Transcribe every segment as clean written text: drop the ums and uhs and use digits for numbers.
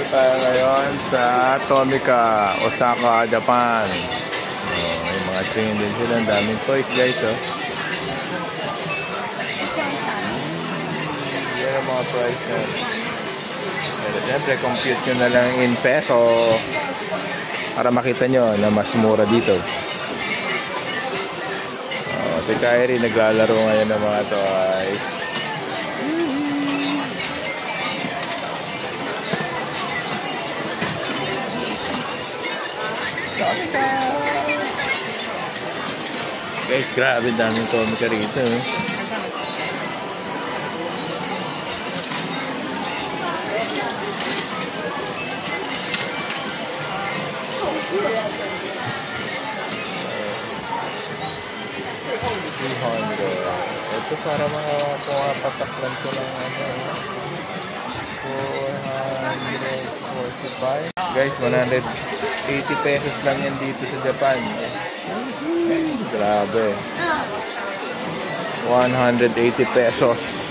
tayo ngayon sa Tomica, Osaka, Japan. May mga train din sila. Ang daming toys guys. Yan ang mga price na. Pero siyempre, compute nyo na lang in peso para makita nyo na mas mura dito. Si Kyrie naglalaro ngayon ng mga toys. Guys, grabe daming Tomica rito. Ito para mga pumapataklan ko lang ano. 445. Guys, 180 pesos lang yan dito sa Japan. Grabe. 180 pesos.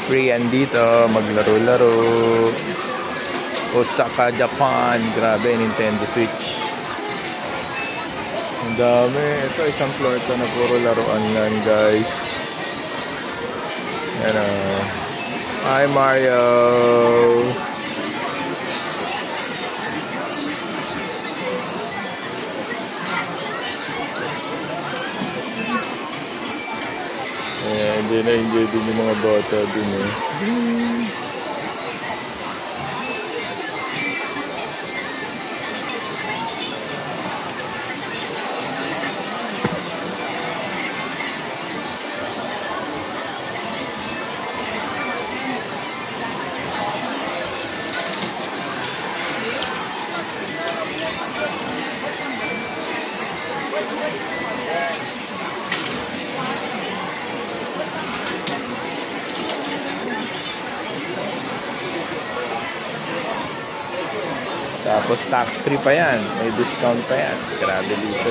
Free yan dito, maglaro-laro. Osaka, Japan. Grabe, Nintendo Switch. Ang dami. Ito, isang floor ito na puro laruan lang, guys. Yan o. Hi, Mario! Hindi na-enjoy din yung mga bata din eh. Tapos tax free pa yan. May discount pa yan. Grabe dito.